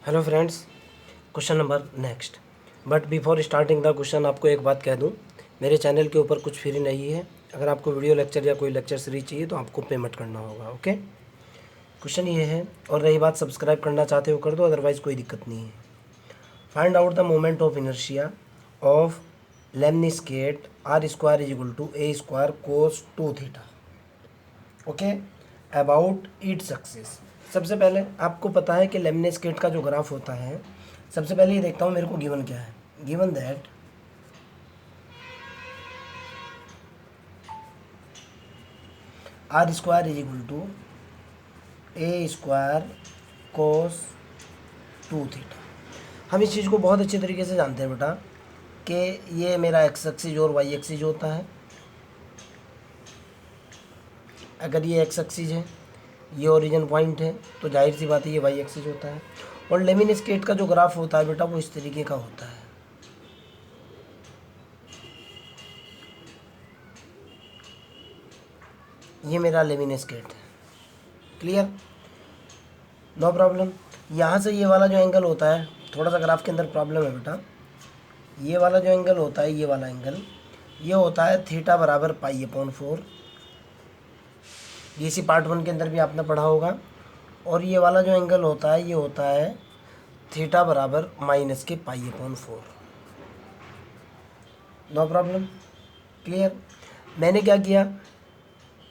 Hello friends, question number next. But before starting the question आपको एक बात कह दूं, मेरे चैनल के ऊपर कुछ फ्री नहीं है। अगर आपको वीडियो लेक्चर या कोई लेक्चर सीरीज चाहिए तो आपको पेमेंट करना होगा। ओके, क्वेश्चन ये है, और रही बात सब्सक्राइब करना चाहते हो कर दो, अदरवाइज़ कोई दिक्कत नहीं है। Find out the moment of inertia of lemniscate R square is equal to A square cos 2 theta. Okay, about it success. सबसे पहले आपको पता है कि लेमनिस्केट का जो ग्राफ होता है, सबसे पहले ये देखता हूँ मेरे को गिवन क्या है। Given that r square is equal to A square cos 2 theta. हम इस चीज़ को बहुत अच्छे तरीके से जानते हैं बेटा कि ये मेरा एक्स एक्सिस और वाई एक्सिस होता है। अगर ये एक्स एक्सिस है, ये ओरिजिन पॉइंट है, तो जाहिर सी बात है ये वाई एक्सिस होता है। और लेमनिस्केट का जो ग्राफ होता है बेटा वो इस तरीके का होता है। ये मेरा लेमनिस्केट है। Clear, no problem. यहाँ से ये वाला जो एंगल होता है, थोड़ा सा ग्राफ के अंदर प्रॉब्लम है बेटा। ये वाला जो एंगल होता है, ये वाला एंगल, ये होता है थीटा बराबर π/4। ये इसी पार्ट 1 के अंदर भी आपने पढ़ा होगा। और ये वाला जो एंगल होता है, ये होता है थीटा बराबर -π/4। No problem, clear. मैंने क्या किया,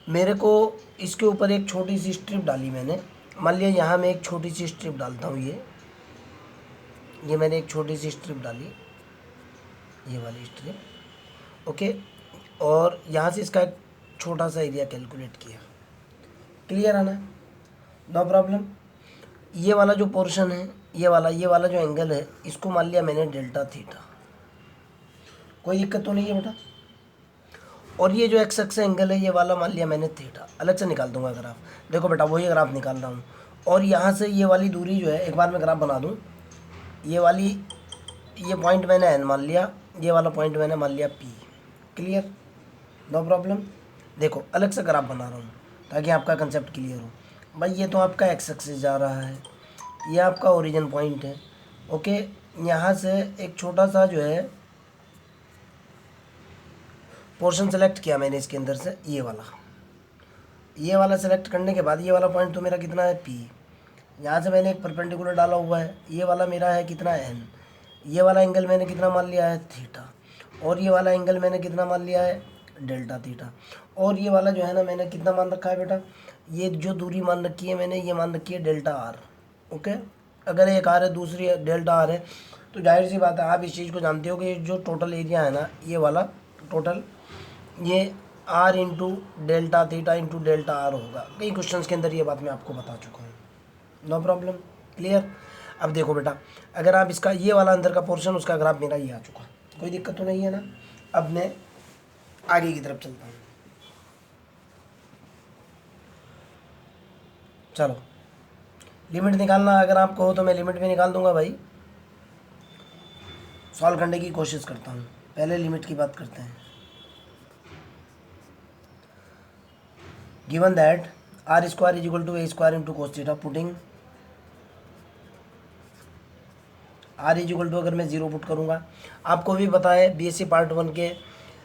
मेरे को इसके ऊपर एक छोटी सी स्ट्रिप डाली मैंने। मान लिया यहाँ मैं एक छोटी सी स्ट्रिप डालता हूँ, ये मैंने एक छोटी सी स्ट्रिप डाली, ये वाली स्ट्रिप। ओके, और यहाँ से इसका एक छोटा सा एरिया कैलकुलेट किया। क्लियर है ना, नो प्रॉब्लम। ये वाला जो पोर्शन है, ये वाला जो एंगल है, इसको मान लिया मैंने डेल्टा थीटा। कोई दिक्कत तो नहीं है बेटा। और ये जो एक्स एक्स एंगल है, ये वाला मान लिया मैंने थीटा। अलग से निकाल दूंगा ग्राफ। देखो बेटा, वही ग्राफ निकाल रहा हूँ। और यहाँ से ये वाली दूरी जो है, एक बार मैं ग्राफ बना दूँ। ये पॉइंट मैंने एन मान लिया, ये वाला पॉइंट मैंने मान लिया पी। Clear, no problem. देखो अलग से ग्राफ बना रहा हूँ ताकि आपका कंसेप्ट क्लियर हो। भाई ये तो आपका एक्स एक्सिस जा रहा है, ये आपका ओरिजिन पॉइंट है। ओके, यहाँ से एक छोटा सा जो है पोर्शन सेलेक्ट किया मैंने इसके अंदर से, ये वाला सेलेक्ट करने के बाद ये वाला पॉइंट तो मेरा कितना है पी। यहाँ से मैंने एक परपेंडिकुलर डाला हुआ है, ये वाला मेरा है कितना एन। ये वाला एंगल मैंने कितना मान लिया है थीटा। और ये वाला एंगल मैंने कितना मान लिया है डेल्टा थीटा। और ये वाला जो है ना, मैंने कितना मान रखा है बेटा, ये जो दूरी मान रखी है मैंने, ये मान रखी है डेल्टा आर। ओके, अगर एक आर है, दूसरी डेल्टा आर है, तो जाहिर सी बात है आप इस चीज़ को जानते हो कि जो टोटल एरिया है ना, ये वाला टोटल, ये r into delta theta into delta r होगा। कई क्वेश्चंस के अंदर ये बात मैं आपको बता चुका हूँ। No problem, clear. अब देखो बेटा, अगर आप इसका ये वाला अंदर का पोर्शन, उसका ग्राफ मेरा ये आ चुका, कोई दिक्कत तो नहीं है ना। अब मैं आगे की तरफ चलता हूँ। चलो, लिमिट निकालना अगर आप कहो तो मैं लिमिट भी निकाल दूंगा भाई। सॉल्व करने की कोशिश करता हूँ, पहले लिमिट की बात करते हैं। Given that r square is equal to A square into cos theta, putting r is equal to, अगर मैं 0 पुट करूँगा, आपको भी पता है बीएससी पार्ट 1 के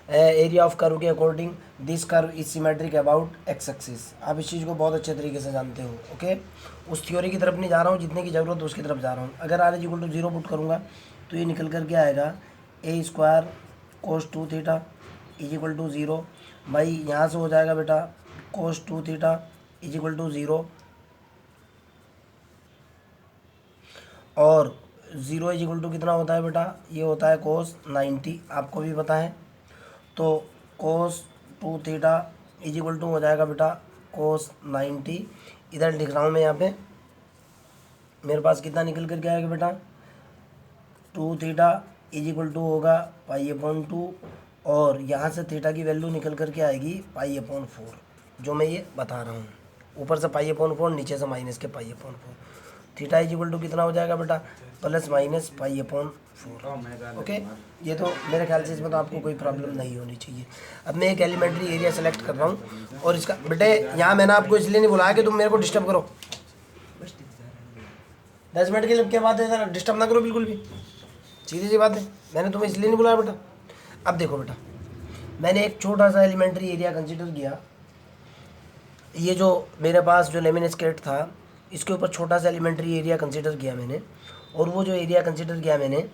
एरिया ऑफ कर्व के according this curve is symmetric about X axis. आप इस चीज़ को बहुत अच्छे तरीके से जानते हो। ओके, उस थ्योरी की तरफ नहीं जा रहा हूँ, जितने की ज़रूरत है उसकी तरफ जा रहा हूँ। अगर R is equal to 0 put करूँगा तो ये निकल कर के आएगा A square cos 2 theta is equal to 0। भाई यहाँ से हो जाएगा बेटा cos 2 theta is equal to 0, और 0 इज इक्वल टू कितना होता है बेटा, ये होता है कोस 90, आपको भी पता है। तो कोस 2 थीटा इज इक्वल टू हो जाएगा बेटा कोस 90। इधर लिख रहा हूँ मैं, यहाँ पे मेरे पास कितना निकल कर के आएगा बेटा, 2 थीटा इज इक्वल टू होगा π/2, और यहाँ से थीटा की वैल्यू निकल कर के आएगी π/4, जो मैं ये बता रहा हूँ। ऊपर से π/4, नीचे से माइनस के π/4। थीटा इज इक्वल टू कितना हो जाएगा बेटा, प्लस माइनस π/4। ओके, ये तो मेरे ख्याल से इसमें तो आपको कोई प्रॉब्लम नहीं होनी चाहिए। अब मैं एक एलिमेंट्री एरिया सेलेक्ट कर रहा हूँ, और इसका बेटे यहाँ मैंने आपको इसलिए नहीं बुलाया कि तुम मेरे को डिस्टर्ब करो। 10 मिनट के लिए क्या बात है, ज़रा डिस्टर्ब ना करो बिल्कुल भी, सीधी सी बात है। मैंने तुम्हें इसलिए नहीं बुलाया बेटा। अब देखो बेटा, मैंने एक छोटा सा एलिमेंट्री एरिया कंसिडर किया। ये जो मेरे पास जो लेमिन स्केट था, इसके ऊपर छोटा सा एलिमेंट्री एरिया कंसिडर किया मैंने, और वो जो एरिया कंसिडर किया मैंने,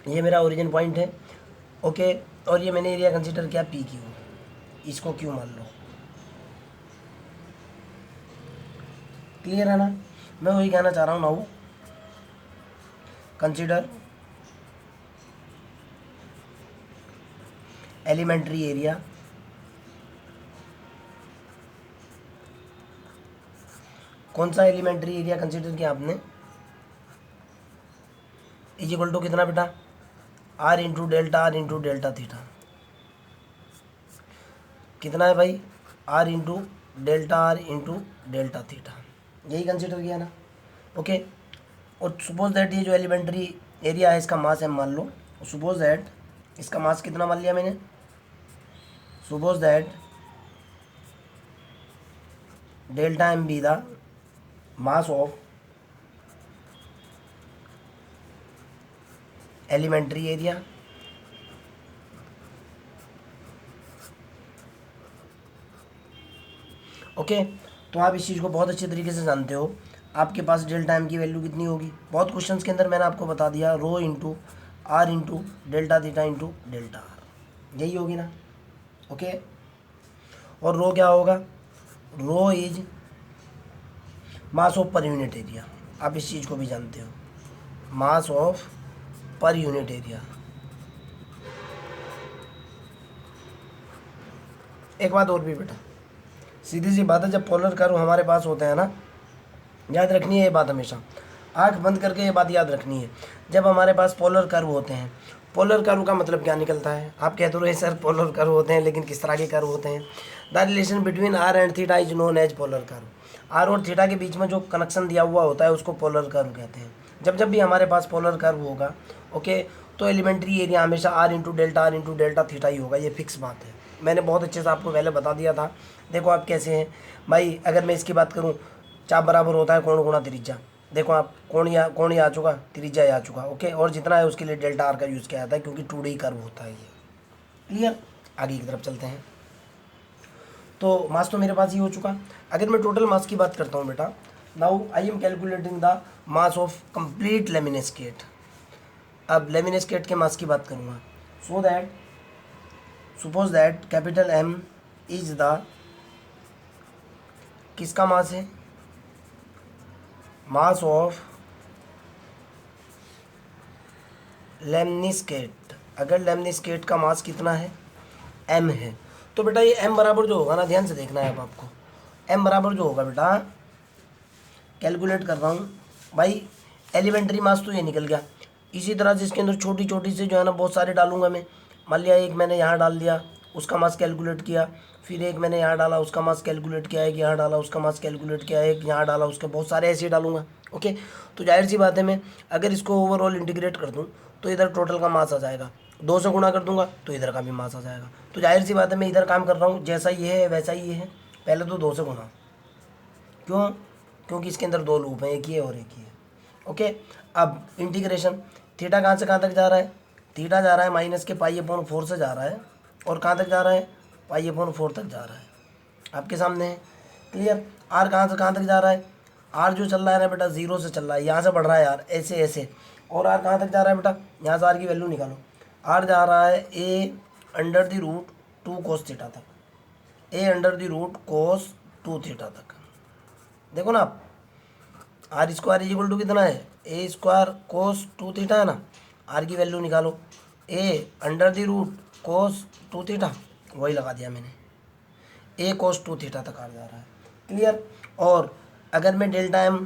ये मेरा ओरिजिन पॉइंट है, ओके। और ये मैंने एरिया कंसिडर किया पी क्यू, इसको क्यू मान लो। क्लियर है ना? मैं वही कहना चाह रहा हूँ नाउ, कंसिडर एलिमेंट्री एरिया कौन सा एलिमेंट्री एरिया कंसिडर किया आपने, इज इक्वल टू कितना बेटा, आर इंटू डेल्टा थीटा। कितना है भाई, आर इंटू डेल्टा थीटा, यही कंसिडर किया ना, ओके। और सपोज दैट ये जो एलिमेंट्री एरिया है इसका मास एम मान लो। सपोज दैट इसका मास कितना मान लिया मैंने, suppose that delta m be the mass of elementary area, okay. तो आप इस चीज़ को बहुत अच्छे तरीके से जानते हो। आपके पास डेल्टा एम की वैल्यू कितनी होगी, बहुत क्वेश्चंस के अंदर मैंने आपको बता दिया, rho into R into delta theta into delta R, यही होगी ना, ओके। और रो क्या होगा, rho is mass of per unit area, आप इस चीज़ को भी जानते हो, mass of per unit area. एक बात और भी बेटा, सीधी सी बात है, जब पोलर कर्व हमारे पास होते हैं ना, याद रखनी है ये बात हमेशा, आंख बंद करके ये बात याद रखनी है। जब हमारे पास पोलर कर्व होते हैं, पोलर कर्व का मतलब क्या निकलता है, आप कहते रहे सर पोलर कर्व होते हैं, लेकिन किस तरह के कर्व होते हैं। The relation between r and theta is known as polar curve. R और थीटा के बीच में जो कनेक्शन दिया हुआ होता है उसको पोलर कर्व कहते हैं। जब जब भी हमारे पास पोलर कर्व होगा, ओके, तो एलिमेंट्री एरिया हमेशा आर इंटू डेल्टा थीटा ही होगा, ये फिक्स बात है। मैंने बहुत अच्छे से आपको पहले बता दिया था। देखो आप कैसे हैं भाई, अगर मैं इसकी बात करूँ, चाप बराबर होता है कोण गुणा त्रिज्या। देखो आप, कोण ही आ चुका, त्रिज्या ही आ चुका, ओके। और जितना है उसके लिए डेल्टा आर का यूज़ किया जाता है, क्योंकि 2D कर्व होता है ये। क्लियर? आगे की तरफ चलते हैं। तो मास तो मेरे पास ही हो चुका। अगर मैं टोटल मास की बात करता हूँ बेटा, now I am calculating the mass of complete lemniscate. अब लेमिनेस्केट के मास की बात करूँगा, so that suppose that capital M is the, किसका मास है, मास ऑफ लेमनिस्केट। अगर लेमनिस्केट का मास कितना है, m है, तो बेटा ये m बराबर जो होगा ना, ध्यान से देखना है अब आपको, m बराबर जो होगा बेटा, कैलकुलेट कर रहा हूँ भाई, एलिमेंट्री मास तो ये निकल गया। इसी तरह से इसके अंदर छोटी छोटी से जो है ना बहुत सारे डालूंगा मैं। मान लिया एक मैंने यहाँ डाल दिया, उसका मास कैलकुलेट किया, फिर एक मैंने यहाँ डाला, उसका मास कैलकुलेट किया, एक यहाँ डाला, उसका मास कैलकुलेट किया, एक यहाँ डाला, उसके बहुत सारे ऐसे ही डालूंगा, ओके। तो जाहिर सी बात है, मैं अगर इसको ओवरऑल इंटीग्रेट कर दूँ तो इधर टोटल का मास आ जाएगा, 2 से गुणा कर दूंगा तो इधर का भी मास आ जाएगा। तो जाहिर सी बात है, मैं इधर काम कर रहा हूँ, जैसा ये है वैसा ही ये है, पहले तो 2 से गुणा, क्यों, क्योंकि इसके अंदर 2 लूप हैं, एक ही है और एक ही है, ओके। अब इंटीग्रेशन, थीटा कहाँ से कहाँ तक जा रहा है, थीटा जा रहा है माइनस के π/4 से जा रहा है, और कहाँ तक जा रहा है, π/4 तक जा रहा है, आपके सामने है। क्लियर? आर कहाँ से कहाँ तक जा रहा है, आर जो चल रहा है ना बेटा 0 से चल रहा है, यहाँ से बढ़ रहा है यार, ऐसे ऐसे। और आर कहाँ तक जा रहा है बेटा, यहाँ से आर की वैल्यू निकालो, आर जा रहा है a√2 cos थीटा तक, a√2 cos 2 थीटा तक। देखो ना आप, r square is equal to कितना है, a² cos 2 थीटा है ना, आर की वैल्यू निकालो, a√2 cos 2 थीटा, वही लगा दिया मैंने, a cos 2 थीटा तक आ जा रहा है। क्लियर? और अगर मैं डेल्टा एम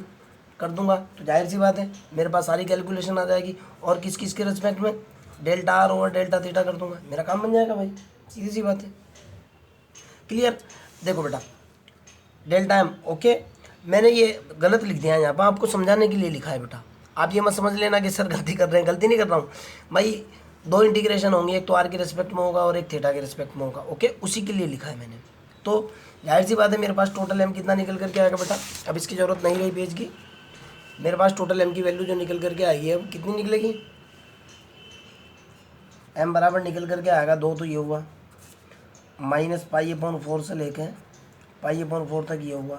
कर दूंगा तो जाहिर सी बात है मेरे पास सारी कैलकुलेशन आ जाएगी, और किस किस के रिस्पेक्ट में, delta R over delta theta कर दूंगा, मेरा काम बन जाएगा भाई, सीधी सी बात है। क्लियर? देखो बेटा, डेल्टा एम, ओके, मैंने ये गलत लिख दिया है यहाँ पर, आपको समझाने के लिए लिखा है बेटा, आप ये मत समझ लेना कि सर गलती कर रहे हैं, गलती नहीं कर रहा हूँ भाई। 2 इंटीग्रेशन होंगे, एक तो आर के रिस्पेक्ट में होगा और एक थीटा के रिस्पेक्ट में होगा, ओके, उसी के लिए लिखा है मैंने। तो जाहिर सी बात है मेरे पास टोटल एम कितना निकल करके आएगा बेटा, अब इसकी ज़रूरत नहीं रही पेज की, मेरे पास टोटल एम की वैल्यू जो निकल करके आई है कितनी निकलेगी, एम बराबर निकल करके आएगा 2, तो ये हुआ -π/4 से लेके π/4 तक ये हुआ।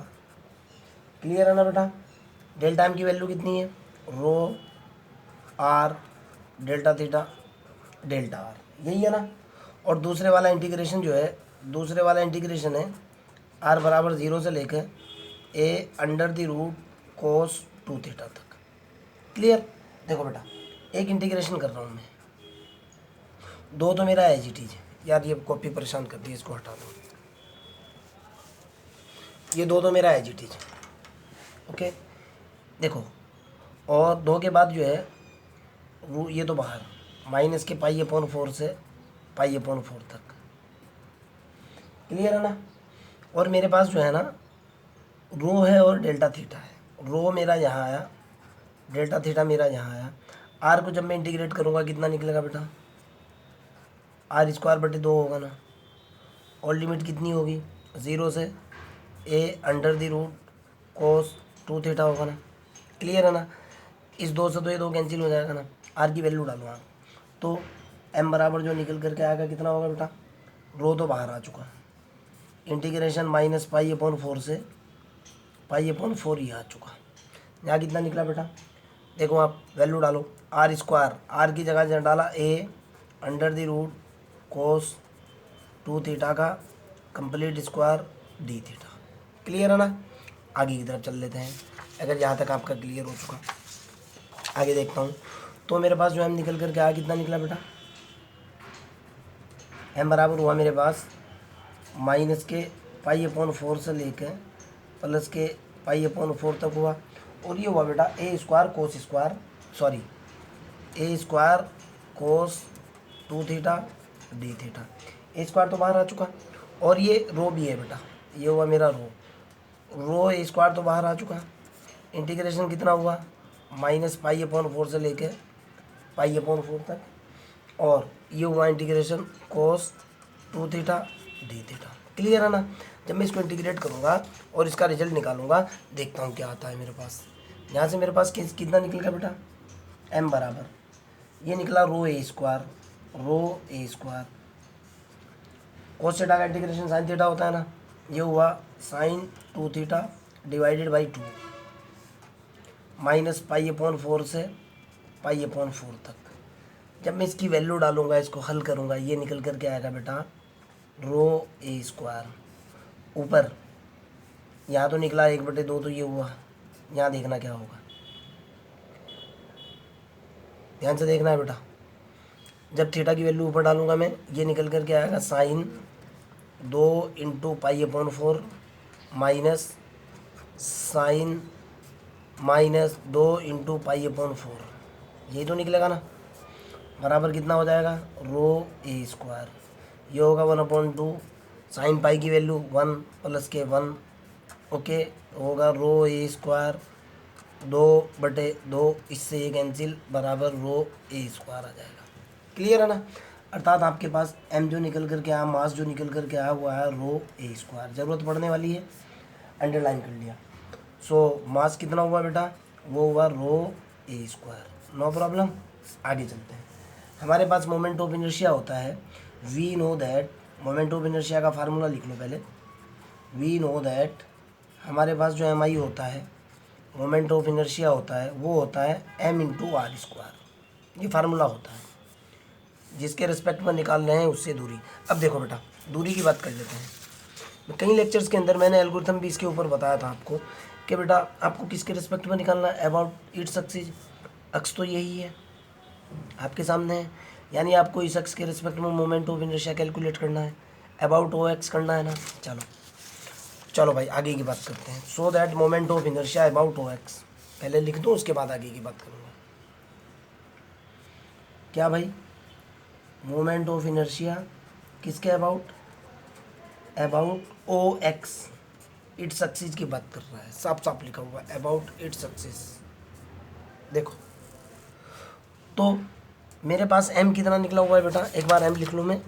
क्लियर है ना बेटा। डेल्टा एम की वैल्यू कितनी है, rho R delta theta delta R, यही है ना। और दूसरे वाला इंटीग्रेशन जो है, दूसरे वाला इंटीग्रेशन है आर बराबर 0 से लेके a√√cos 2 थीटा तक। क्लियर। देखो बेटा एक इंटीग्रेशन कर रहा हूँ मैं, 2 तो मेरा एज इट इज है यार, ये कॉपी परेशान करती है, इसको हटा दो। ये 2 तो मेरा एज इट इज, ओके। देखो और 2 के बाद जो है ये तो बाहर माइनस के π/4 से π/4 तक। क्लियर है ना। और मेरे पास जो है ना रो है और डेल्टा थीटा है, रो मेरा यहाँ आया, डेल्टा थीटा मेरा यहाँ आया। आर को जब मैं इंटीग्रेट करूँगा कितना निकलेगा बेटा, r²/2 होगा ना। और लिमिट कितनी होगी, 0 से a√cos 2 थीटा होगा ना। क्लियर है ना। इस 2 से तो ये 2 कैंसिल हो जाएगा ना। आर की वैल्यू डालो आप, तो एम बराबर जो निकल करके आएगा कितना होगा बेटा, रो तो बाहर आ चुका, इंटीग्रेशन -π/4 से π/4 ही आ चुका। यहाँ कितना निकला बेटा, देखो आप वैल्यू डालो, r², आर की जगह डाला a√cos 2 थीटा का complete square D theta. Clear है ना। आगे की तरफ चल लेते हैं, अगर यहाँ तक आपका क्लियर हो चुका। आगे देखता हूँ, तो मेरे पास जो एम निकल करके आया कितना निकला बेटा, एम बराबर हुआ मेरे पास माइनस के π/4 से लेके प्लस के π/4 तक हुआ। और ये हुआ बेटा a² cos 2 theta D theta. a² तो बाहर आ चुका, और ये रो भी है बेटा, ये हुआ मेरा रो a² तो बाहर आ चुका। इंटीग्रेशन कितना हुआ, -π/4 से लेके π/4 तक, और ये हुआ integration cos 2 theta D theta. Clear है ना। जब मैं इसको इंटीग्रेट करूँगा और इसका रिजल्ट निकालूंगा, देखता हूँ क्या आता है मेरे पास। यहाँ से मेरे पास कितना निकलेगा बेटा, m बराबर ये निकला रो a², cos थीटा का इंटीग्रेशन साइन थीटा होता है ना, ये हुआ sin 2 थीटा डिवाइडेड बाई 2 -π/4 से π/4 तक। जब मैं इसकी वैल्यू डालूंगा, इसको हल करूंगा, ये निकल करके आएगा बेटा रो a²। ऊपर यहाँ तो निकला 1/2, तो ये हुआ, यहाँ देखना क्या होगा, ध्यान से देखना है बेटा। जब थीटा की वैल्यू ऊपर डालूंगा मैं, ये निकल करके आएगा sin 2 × π/4 माइनस sin -2 × π/4, यही तो निकलेगा ना। बराबर कितना हो जाएगा, रो a², ये होगा 1/2, sin पाई की वैल्यू 1 + के 1, ओके, होगा रो a² 2/2, इससे ये कैंसिल, बराबर रो a² आ जाएगा। क्लियर है ना। अर्थात आपके पास m जो निकल करके आया, मास जो निकल करके आया हुआ है रो a²। ज़रूरत पड़ने वाली है, अंडरलाइन कर लिया। सो मास कितना हुआ बेटा, वो हुआ रो a², नो प्रॉब्लम। आगे चलते हैं। हमारे पास मोमेंट ऑफ इनर्शिया होता है, we know that, moment of inertia का फार्मूला लिख लो पहले। वी नो दैट हमारे पास जो एम आई होता है, मोमेंट ऑफ इनर्शिया होता है, वो होता है m × r²। ये फार्मूला होता है, जिसके रिस्पेक्ट में निकाल रहे हैं उससे दूरी। अब देखो बेटा दूरी की बात कर लेते हैं। कई लेक्चर्स के अंदर मैंने एल्गोरिथम भी इसके ऊपर बताया था आपको कि बेटा आपको किसके रिस्पेक्ट में निकालना है, अबाउट इट्स एक्सिस। अक्स तो यही है आपके सामने है, यानी आपको इस अक्स के रिस्पेक्ट में मोमेंट ऑफ इनर्शिया कैलकुलेट करना है, अबाउट OX करना है ना। चलो भाई आगे की बात करते हैं। So that moment of inertia about OX, पहले लिख दूँ उसके बाद आगे की बात करूँगा। क्या भाई, मोमेंट ऑफ इनर्शिया किसके अबाउट OX, इट्स एक्सिस की बात कर रहा है, साफ साफ लिखा हुआ है अबाउट इट्स एक्सिस। देखो तो मेरे पास m कितना निकला हुआ है बेटा, एक बार m लिख लूँ मैं।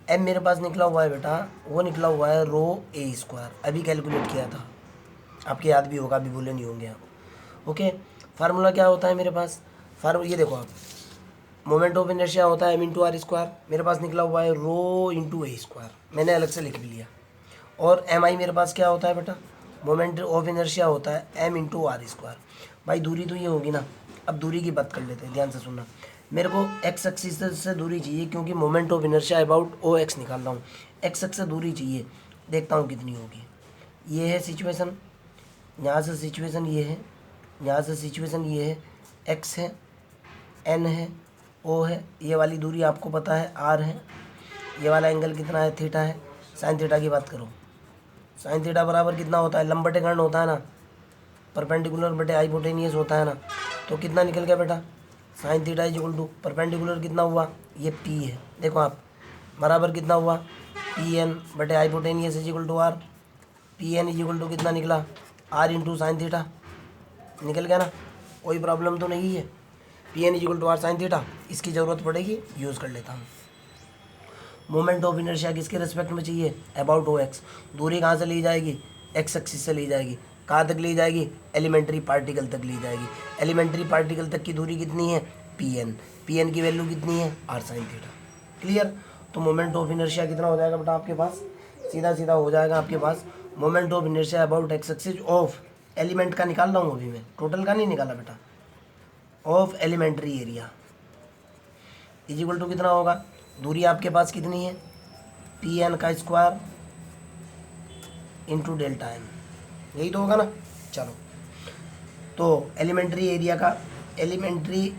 m मेरे पास निकला हुआ है बेटा, वो निकला हुआ है रो a², अभी कैलकुलेट किया था, आपके याद भी होगा, अभी बोले नहीं होंगे आप, ओके। फार्मूला क्या होता है मेरे पास, ये देखो आप, मोमेंट ऑफ इनर्शिया होता है एम इंटू आर स्क्वायर, मेरे पास निकला हुआ है रो इंटू ए स्क्वायर, मैंने अलग से लिख भी लिया। और एम आई मेरे पास क्या होता है बेटा, मोमेंट ऑफ इनर्शिया होता है एम इंटू आर स्क्वायर। भाई दूरी तो ये होगी ना। अब दूरी की बात कर लेते हैं, ध्यान से सुनना। मेरे को एक्स एक्सिस से दूरी चाहिए, क्योंकि moment of inertia about o x निकाल रहा हूँ। एक्स एक्स से दूरी चाहिए, देखता हूँ कितनी होगी। ये है सिचुएशन, यहाँ से सिचुएशन ये है, यहाँ से सिचुएशन ये है, एक्स है, एन है, ओ है, ये वाली दूरी आपको पता है आर है, ये वाला एंगल कितना है, थीटा है। साइन थीटा की बात करो, साइन थीटा बराबर कितना होता है, लंब बटे कर्ण होता है ना, परपेंडिकुलर बटे हाइपोटेनियस होता है ना। तो कितना निकल गया बेटा, sine theta is equal to perpendicular कितना हुआ, ये पी है, देखो आप, बराबर कितना हुआ, पी एन बटे hypotenuse is equal to r. P N is equal to कितना निकला, आर इंटू साइन थीटा, निकल गया ना, कोई प्रॉब्लम तो नहीं है। P N is equal to r sine theta, इसकी ज़रूरत पड़ेगी, यूज़ कर लेता हूँ। मोमेंट ऑफ इनर्शिया किसके रिस्पेक्ट में चाहिए, अबाउट ओ एक्स। दूरी कहाँ से ली जाएगी, एक्स एक्सिस से ली जाएगी। कहाँ तक ली जाएगी, एलिमेंट्री पार्टिकल तक ली जाएगी। एलिमेंट्री पार्टिकल तक की दूरी कितनी है, पी एन। पी एन की वैल्यू कितनी है, आर साइन थीटा। क्लियर। तो मोमेंट ऑफ इनर्शिया कितना हो जाएगा बेटा आपके पास, सीधा सीधा हो जाएगा आपके पास, moment of inertia about X axis of, element का निकाल रहा हूँ अभी मैं, टोटल का नहीं निकाला बेटा, of elementary area is equal to कितना होगा, दूरी आपके पास कितनी है, पी एन का स्क्वायर इंटू डेल्टा एन, यही तो होगा ना। चलो, तो एलिमेंट्री एरिया का, एलिमेंट्री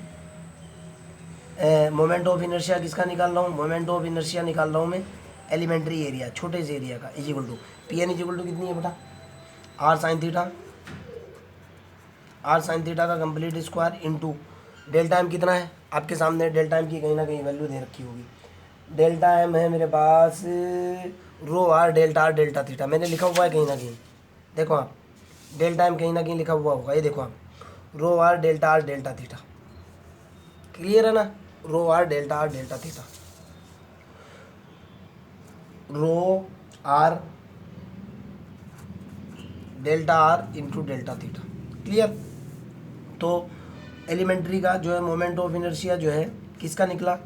मोमेंट ऑफ इनर्शिया किसका निकाल रहा हूँ, मोमेंट ऑफ इनर्शिया निकाल रहा हूँ मैं एलिमेंट्री एरिया, छोटे से एरिया का, is equal to P N is equal to कितनी है बेटा, R sine theta, R sine theta का complete square into delta M कितना है आपके सामने, डेल्टा एम की कहीं ना कहीं वैल्यू दे रखी होगी। डेल्टा एम है मेरे पास रो आर डेल्टा थीटा, मैंने लिखा हुआ है कहीं ना कहीं, देखो आप, डेल्टा एम कहीं ना कहीं लिखा हुआ होगा, ये देखो आप, rho R delta theta. Clear है ना, rho R delta theta, rho R delta R into delta theta. Clear. तो एलिमेंट्री का जो है मोमेंट ऑफ इनर्शिया जो है किसका निकला,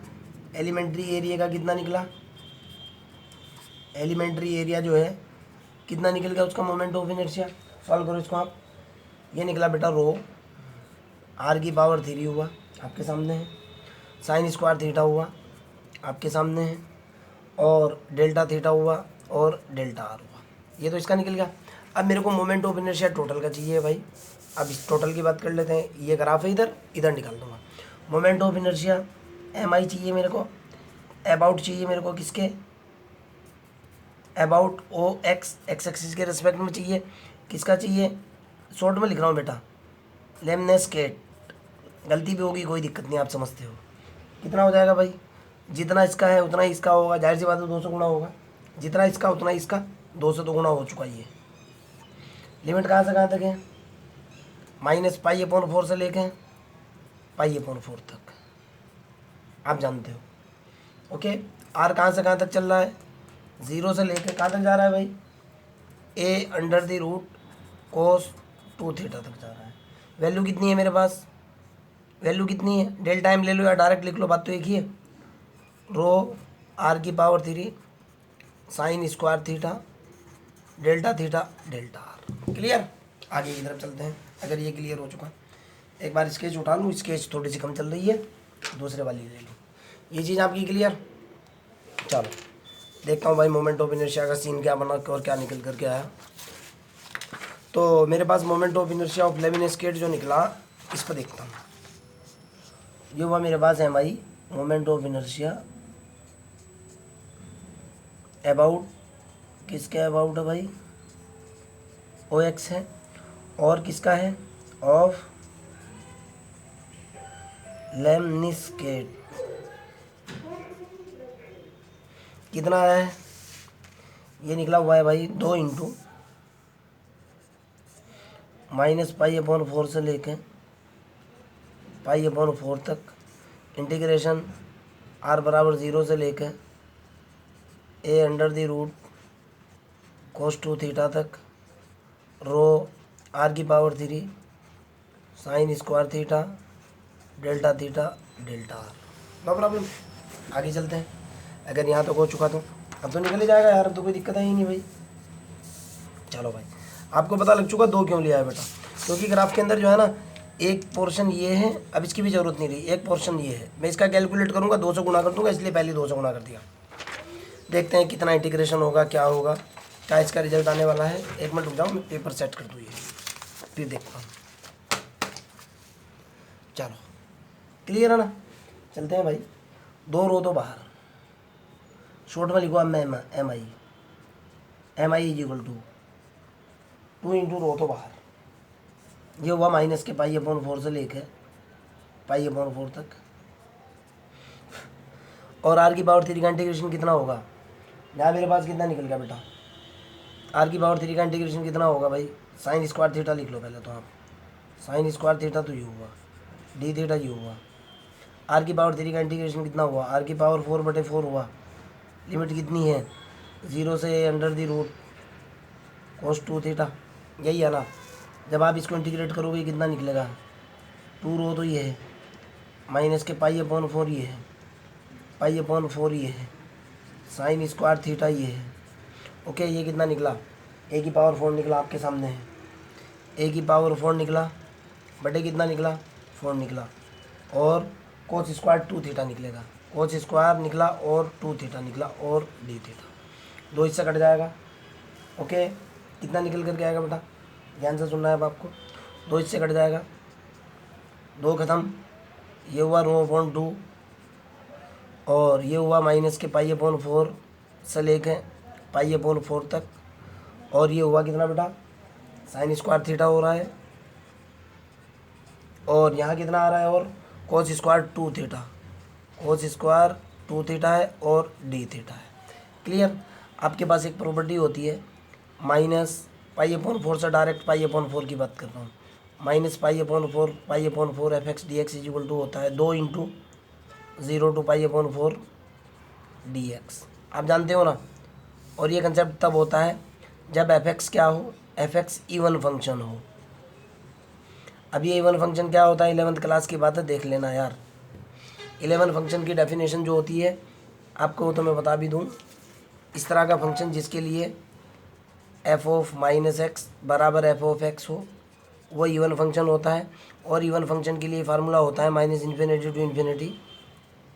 एलिमेंट्री एरिया का कितना निकला, एलिमेंट्री एरिया जो है कितना निकल गया उसका मोमेंट ऑफ इनर्शिया, सॉल्व करो इसको आप। ये निकला बेटा रो आर की पावर 3 हुआ, आपके सामने है, साइन स्क्वायर थीटा हुआ, आपके सामने है, और डेल्टा थीटा हुआ, और डेल्टा आर हुआ, ये तो इसका निकल गया। अब मेरे को मोमेंट ऑफ इनर्शिया टोटल का चाहिए भाई, अब इस टोटल की बात कर लेते हैं, ये ग्राफ है, इधर इधर निकाल दूंगा। Moment of inertia M i चाहिए मेरे को, अबाउट चाहिए मेरे को किसके, about o x, x axis के रिस्पेक्ट में चाहिए, किसका चाहिए, शॉर्ट में लिख रहा हूँ बेटा, लेमनेस्केट, गलती भी होगी कोई दिक्कत नहीं, आप समझते हो। कितना हो जाएगा भाई, जितना इसका है उतना ही इसका होगा, जाहिर सी बात है 200 गुना होगा, जितना इसका उतना ही इसका, 200 तो गुना हो चुका ये। लिमिट कहाँ से कहाँ तक है, माइनस पाई अपॉन 4 से लेके पाई अपॉन 4 तक, आप जानते हो। ओके, आर कहाँ से कहाँ तक चल रहा है, 0 से लेकर कहाँ तक जा रहा है भाई, A under the root cos 2 theta तक जा रहा है। वैल्यू कितनी है मेरे पास, वैल्यू कितनी है, डेल्टा एम ले लो या डायरेक्ट लिख लो, बात तो एक ही है, रो आर की power 3 sine square theta delta theta delta are. Clear. आगे की तरफ चलते हैं, अगर ये क्लियर हो चुका, एक बार स्केच उठा लूँ, स्केच थोड़ी सी कम चल रही है, दूसरे वाली ले लूँ, ये चीज़ आपकी क्लियर। चलो देखता हूँ भाई मोमेंट ऑफ इनर्शिया का सीन क्या बना और क्या निकल करके आया। तो मेरे पास मोमेंट ऑफ इनर्शिया ऑफ लेविनस्केट जो निकला, इस पर देखता हूँ। ये हुआ मेरे पास है भाई मोमेंट ऑफ इनर्शिया अबाउट, किसके अबाउट है भाई, ओ एक्स है, और किसका है, ऑफ लेमनिस्केट, कितना है, ये निकला हुआ है भाई 2 इंटू माइनस पाई अपॉन 4 से लेके पाई अपॉन 4 तक, इंटीग्रेशन आर बराबर 0 से लेके A under the root cos 2 theta तक, रो आर की power 3 sine square theta delta theta delta R. No problem, आगे चलते हैं। अगर यहाँ तक हो चुका तो अब तो निकल ही जाएगा यार, अब तो कोई दिक्कत है ही नहीं भाई। चलो भाई, आपको पता लग चुका दो क्यों लिया है बेटा, क्योंकि ग्राफ के अंदर जो है ना एक पोर्शन ये है, अब इसकी भी ज़रूरत नहीं रही, एक पोर्शन ये है। मैं इसका कैलकुलेट करूँगा, 2 से गुना कर दूँगा, इसलिए पहले 2 से गुना कर दिया। देखते हैं कितना इंटीग्रेशन होगा, क्या होगा, क्या इसका रिजल्ट आने वाला है। 1 मिनट रुक जाओ, मैं पेपर सेट कर दूँ ये, फिर देखता हूँ। चलो क्लियर है ना, चलते हैं भाई। 2 रो तो बाहर, शॉर्ट में लिखो अब मैं m I is equal to 2 into rho तो बाहर, ये हुआ माइनस के पाई/4 से लेकर पाई/4 तक। और आर की पावर 3 का इंटीग्रेशन कितना होगा, यहाँ मेरे पास कितना निकल गया बेटा, आर की पावर 3 का इंटीग्रेशन कितना होगा भाई, साइन स्क्वायर थीटा लिख लो पहले तो आप। साइन स्क्वायर थीटा तो ये हुआ, डी थीटा ये हुआ। आर की पावर 3 का इंटीग्रेशन कितना हुआ, आर की पावर 4/4 हुआ। लिमिट कितनी है, 0 से under the root cos 2 theta, यही है ना। जब आप इसको इंटीग्रेट करोगे कितना निकलेगा, 2 रो तो ये है, माइनस के पाई/4 ये है, पाई/4 ये है, साइन स्क्वायर थीटा ये है। ओके, ये कितना निकला, ए की पावर 4 निकला, आपके सामने है। ए की पावर 4 निकला बटे कितना निकला, 4 निकला। और कोस स्क्वायर 2 थीटा निकलेगा, कोस स्क्वायर निकला और 2 थीटा निकला और डी थीटा। 2 इससे कट जाएगा। ओके, कितना निकल करके आएगा बेटा, ध्यान से सुनना है अब आपको। 2 इससे कट जाएगा, 2 ख़त्म, ये हुआ रो/2 और ये हुआ माइनस के पाई/4 से लेके पाई/4 तक। और ये हुआ कितना बेटा, साइन स्क्वायर थीटा हो रहा है, और यहाँ कितना आ रहा है, और कोस स्क्वायर 2 थीटा, कोस स्क्वायर 2 थीटा है और डी थीटा है। क्लियर। आपके पास एक प्रॉपर्टी होती है, माइनस पाई/4 से डायरेक्ट पाई/4 की बात कर रहा हूँ, माइनस पाई/4 F x D X equal to होता है 2 इंटू 0 टू पाई/4 डी एक्स, आप जानते हो ना। और ये कंसेप्ट तब होता है जब एफ एक्स क्या हो, एफ एक्स इवन फंक्शन हो। अब ये इवन फंक्शन क्या होता है, 11th क्लास की बात है, देख लेना यार। 11 फंक्शन की डेफिनेशन जो होती है आपको तो मैं बता भी दूँ, इस तरह का फंक्शन जिसके लिए एफ ऑफ माइनस एक्स बराबर एफ ऑफ एक्स हो, वो इवन फंक्शन होता है। और इवन फंक्शन के लिए फार्मूला होता है -∞ to infinity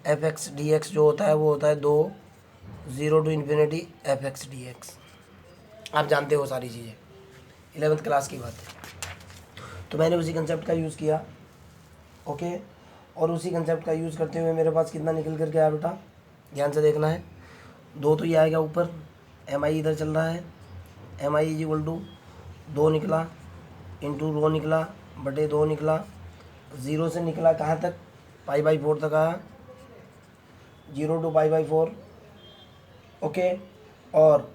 f x D x, जो होता है वो होता है 2 0 to infinity f x D x. आप जानते हो सारी चीज़ें, 11th क्लास की बात है। तो मैंने उसी कंसेप्ट का यूज़ किया। ओके, और उसी कंसेप्ट का यूज़ करते हुए मेरे पास कितना निकल करके आया बेटा, ध्यान से देखना है। 2 तो ये आएगा ऊपर, एम आई इधर चल रहा है, m I is equal to 2 निकला इंटू रो निकला बटे 2 निकला, 0 से निकला कहाँ तक, पाई/4 तक आया, 0 टू पाई/4। ओके, और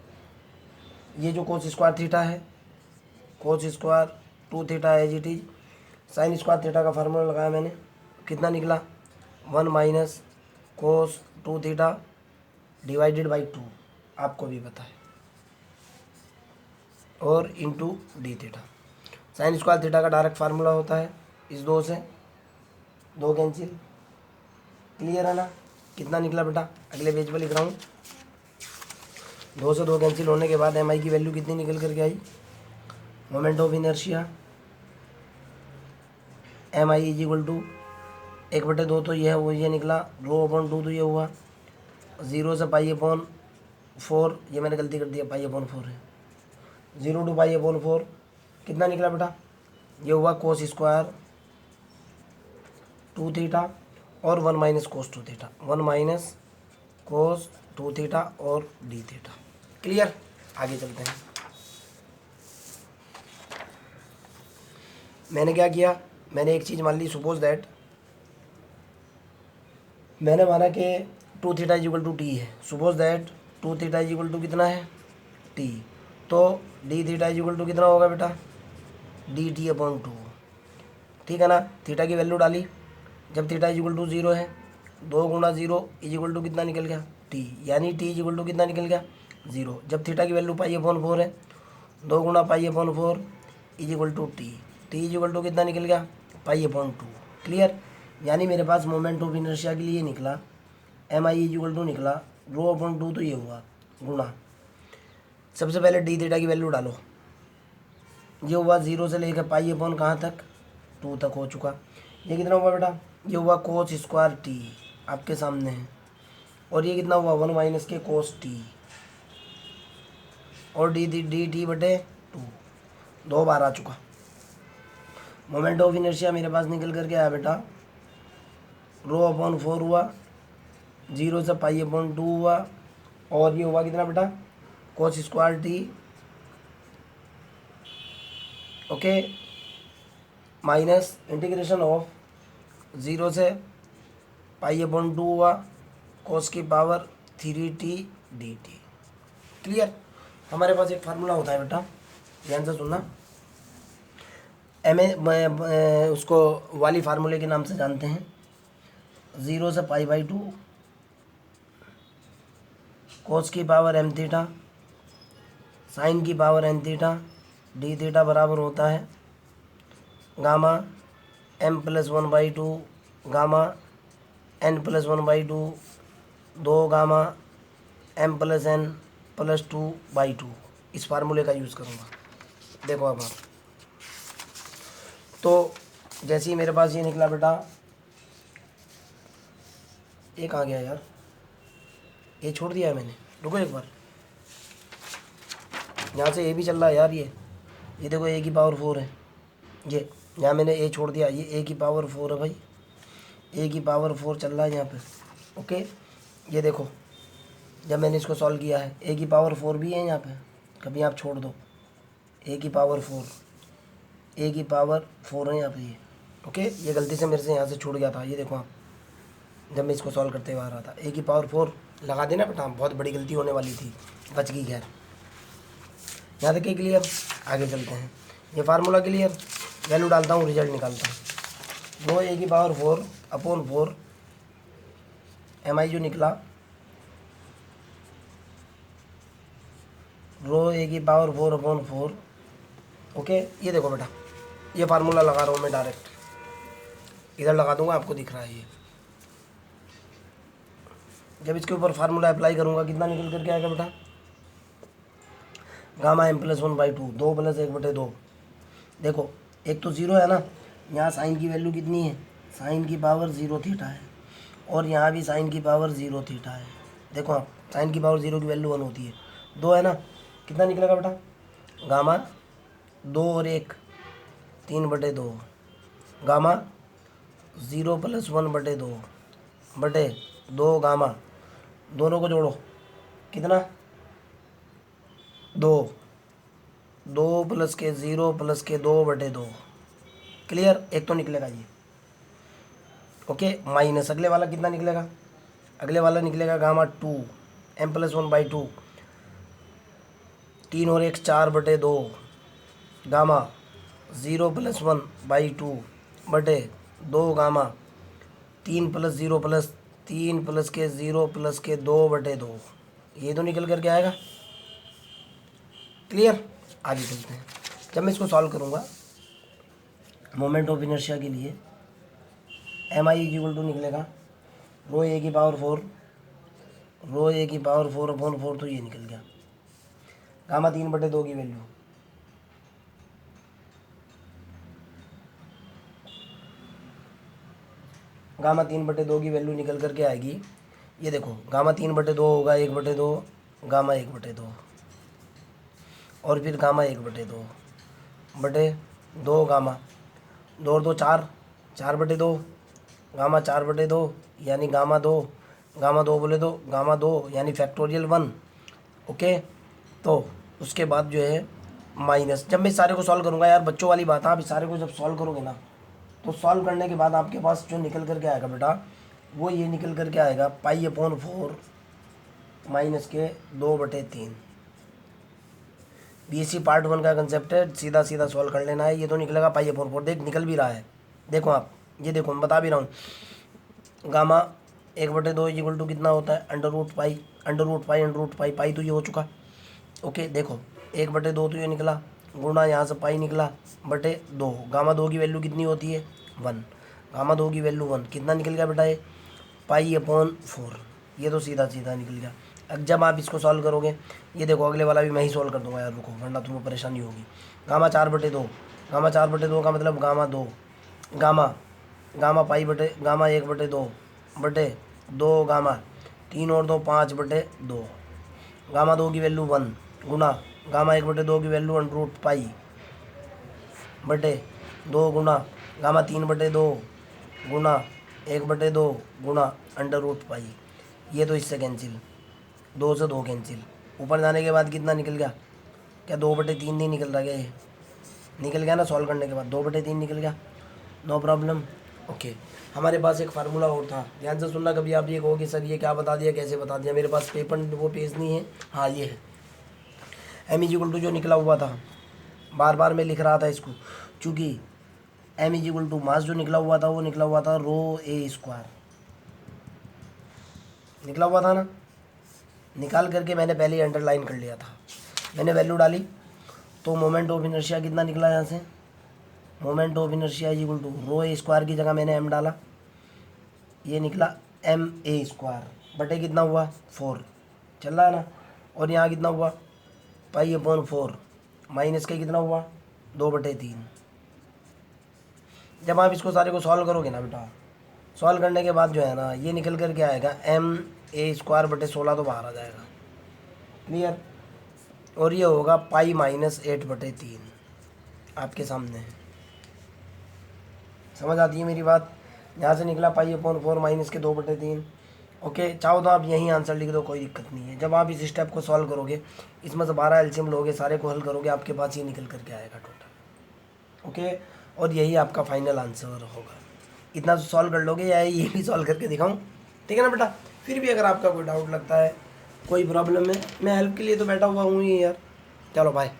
ये जो कोस स्क्वायर थीटा है, cos square 2 theta as it is, sine square theta का फार्मूला लगाया मैंने, कितना निकला 1 minus cos 2 theta divided by 2, आपको भी पता है, और into d theta. Sine square theta का डायरेक्ट फार्मूला होता है, इस 2 से 2 कैंसिल। क्लियर है ना, कितना निकला बेटा, अगले पेज पर लिख रहा हूँ। 2 से 2 कैंसिल होने के बाद एम आई की वैल्यू कितनी निकल करके आई, moment of inertia M I is equal to 1/2 तो ये है, वो ये निकला, रो/2 तो ये हुआ, 0 से पाई/4, ये मैंने गलती कर दिया, पाई/4 है, 0 टू पाई/4 कितना निकला बेटा, ये हुआ कोस स्क्वायर 2 थीटा और 1 minus cos 2 theta, 1 minus cos 2 theta और डी थीटा। क्लियर, आगे चलते हैं। मैंने क्या किया, मैंने एक चीज़ मान ली, सपोज दैट मैंने माना कि 2 theta is equal to T है, suppose that 2 theta is equal to कितना है, टी, तो D theta is equal to कितना होगा बेटा, डी टी/2, ठीक है ना। थीटा की वैल्यू डाली, जब थीटा इज इक्वल टू 0 है, 2 गुणा 0 इज इक्वल टू कितना निकल गया, टी, यानी टी इज इक्वल टू कितना निकल गया, 0। जब थीटा की वैल्यू पाई/4 है, 2 गुणा पाई/4 is equal to T, T is equal to कितना निकल गया, पाई अपॉन 2। क्लियर, यानी मेरे पास मोमेंट ऑफ इनर्शिया के लिए निकला एम आई इक्वल टू निकला रो अपॉन 2, तो ये हुआ गुणा, सबसे पहले डी थीटा की वैल्यू डालो, ये हुआ 0 से लेकर पाई अपॉन कहाँ तक 2 तक हो चुका। ये कितना हुआ बेटा, ये हुआ कोस स्क्वायर टी, आपके सामने है, और ये कितना हुआ 1 माइनस के कोस टी, और डी टी बटे 2, 2 बार आ चुका। मोमेंट ऑफ इनर्शिया मेरे पास निकल करके आया बेटा रो अपॉन 4 हुआ, 0 से पाई अपॉन 2 हुआ, और ये हुआ कितना बेटा cos square T, okay, minus integration of 0 से पाई अपॉन 2 हुआ कोस की पावर 3t dt। क्लियर, हमारे पास एक फार्मूला होता है बेटा, ध्यान से सुनना, उसको वाली फार्मूले के नाम से जानते हैं, 0 से पाई बाई 2 कोस की पावर m थीटा साइन की power n theta D theta बराबर होता है gamma m plus 1 by 2 gamma n plus 1 by 2 2 gamma m plus n plus 2 by 2। इस फार्मूले का यूज़ करूँगा। देखो अब आप, तो जैसे ही मेरे पास ये निकला बेटा, ये कहाँ गया यार, ये छोड़ दिया है मैंने, रुको एक बार, यहाँ से ए भी चल रहा है यार, ये देखो ए की पावर 4 है, ये यहाँ मैंने ए छोड़ दिया, ये ए की पावर 4 है भाई, ए की पावर 4 चल रहा है यहाँ पे, ओके। ये देखो जब मैंने इसको सॉल्व किया है ए की पावर 4 भी है यहाँ पे, कभी आप छोड़ दो, ए की पावर 4, ए की पावर 4 है यहाँ पे ये, ओके। ये गलती से मेरे से यहाँ से छूट गया था, ये देखो आप, जब मैं इसको सॉल्व करते हुए आ रहा था, ए की पावर 4 लगा देना बेटा, बहुत बड़ी गलती होने वाली थी, बच गई। खैर यहाँ तक क्लियर, आगे चलते हैं। ये फार्मूला क्लियर, वैल्यू डालता हूँ, रिजल्ट निकालता हूँ। रो ए की पावर 4 अपॉन 4 एम आई जो निकला, रो ए की पावर 4 अपॉन 4, ओके। ये देखो बेटा, ये फार्मूला लगा रहा हूँ मैं डायरेक्ट, इधर लगा दूंगा, आपको दिख रहा है ये। जब इसके ऊपर फार्मूला अप्लाई करूँगा कितना निकल करके आएगा बेटा, gamma m plus 1 by 2, 2 plus 1 बटे 2। देखो एक तो 0 है ना, यहाँ साइन की वैल्यू कितनी है, साइन की पावर 0 थीटा है, और यहाँ भी साइन की पावर 0 थीटा है। देखो आप, साइन की पावर 0 की वैल्यू 1 होती है, 2 है ना, कितना निकलेगा बेटा, गामा 2 और 1 3 बटे 2, गामा 0 प्लस 1 बटे 2 बटे 2 गामा, दोनों को जोड़ो कितना 2, 2 प्लस के 0 प्लस के 2 बटे 2। क्लियर, एक तो निकलेगा ये, ओके। माइनस अगले वाला कितना निकलेगा, अगले वाला निकलेगा गामा 2 m प्लस 1 बाई 2, 3 और 1 4 बटे 2 गामा 0 प्लस 1 बाई 2 बटे 2 गामा 3 प्लस 0 प्लस 3 प्लस के 0 प्लस के 2 बटे 2। ये तो निकल करके आएगा। क्लियर, आगे चलते हैं। जब मैं इसको सॉल्व करूँगा मोमेंट ऑफ इनर्शिया के लिए, एम आई इक्वल टू निकलेगा रो ए की पावर 4, रो ए की पावर 4 अपॉन 4, तो ये निकल गया गामा 3 बटे 2 की वैल्यू, गामा 3 बटे 2 की वैल्यू निकल करके आएगी। ये देखो गामा 3 बटे 2 होगा 1 बटे 2, गामा 1 बटे 2, और फिर गामा 1 बटे 2 बटे 2 गामा 2 और 2 4, 4 बटे 2 गामा 4 बटे 2 यानी गामा 2, गामा 2 बोले तो गामा 2 यानी फैक्टोरियल 1, ओके। तो उसके बाद जो है माइनस, जब मैं इस सारे को सॉल्व करूँगा यार, बच्चों वाली बात है, आप इस सारे को जब सॉल्व करोगे ना, तो सॉल्व करने के बाद आपके पास जो निकल करके आएगा बेटा, वो ये निकल करके आएगा पाई अपॉन 4 माइनस के 2 बटे 3। बीएससी पार्ट 1 का कंसेप्ट है, सीधा सीधा सॉल्व कर लेना है। ये तो निकलेगा पाई अपॉन 4, देख निकल भी रहा है, देखो आप, ये देखो मैं बता भी रहा हूँ। गामा 1 बटे 2 इक्वल टू कितना होता है, under root pi, under root pi, under root pi, pi तो ये हो चुका, ओके। देखो 1 बटे 2 तो ये निकला, गुणा यहाँ से पाई निकला बटे 2, गामा 2 की वैल्यू कितनी होती है 1, गामा 2 की वैल्यू 1, कितना निकल गया बेटा ये पाई अपॉन 4। ये तो सीधा सीधा निकल गया। अब जब आप इसको सॉल्व करोगे, ये देखो अगले वाला भी मैं ही सॉल्व कर दूंगा यार, रुको वरना तुमको परेशानी होगी। गामा 4/2, गामा 4/2 का मतलब गामा 2, गामा गामा पाई बटे गामा 1/2 बटे 2 गामा 3 और 2 5/2, गामा 2 की वैल्यू 1 गुना गामा 1/2 की वैल्यू अंडर पाई बटे 2 गुना गामा 3/2 गुना 1/2 गुना अंडर रूट पाई। ये तो इससे कैंसिल, 2 से 2 कैंसिल, ऊपर जाने के बाद कितना निकल गया, क्या 2/3 नहीं निकल रहा, क्या ये निकल गया ना सॉल्व करने के बाद 2/3 निकल गया, नो प्रॉब्लम। ओके, हमारे पास एक फार्मूला और था, ध्यान से सुनना, कभी आप ये कहोगे सर ये क्या बता दिया, कैसे बता दिया, मेरे पास पेपर वो पेज नहीं है, हाँ ये है m जो निकला हुआ था, बार बार मैं लिख रहा था इसको, चूँकि m मास जो निकला हुआ था वो निकला हुआ था ρ² निकला हुआ था ना, निकाल करके मैंने पहले ही अंडरलाइन कर लिया था, मैंने वैल्यू डाली तो मोमेंट ऑफ इनर्शिया कितना निकला यहाँ से, मोमेंट ऑफ इनर्शिया ρ² की जगह मैंने m डाला, ये निकला ma² बटे कितना हुआ 4, चल रहा है ना, और यहाँ कितना हुआ पाई अपॉन 4 माइनस के कितना हुआ 2/3। जब आप इसको सारे को सॉल्व करोगे ना बेटा, सॉल्व करने के बाद जो है ना ये निकल कर के आएगा ma² बटे 16 तो बाहर आ जाएगा, क्लियर, और ये होगा पाई माइनस 8/3 आपके सामने है, समझ आती है मेरी बात। यहाँ से निकला पाई अपॉन 4 माइनस के 2/3। ओके, चाहो तो आप यहीं आंसर लिख दो, कोई दिक्कत नहीं है। जब आप इस स्टेप को सॉल्व करोगे, इसमें से 12 एलसीएम लोगे, सारे को हल करोगे, आपके पास ये निकल करके आएगा टोटल। ओके, और यही आपका फाइनल आंसर होगा। इतना सॉल्व कर लोगे या ये भी सॉल्व करके दिखाऊं, ठीक है ना बेटा। फिर भी अगर आपका कोई डाउट लगता है, कोई प्रॉब्लम है, मैं हेल्प के लिए तो बैठा हुआ हूँ ही यार। चलो बाय।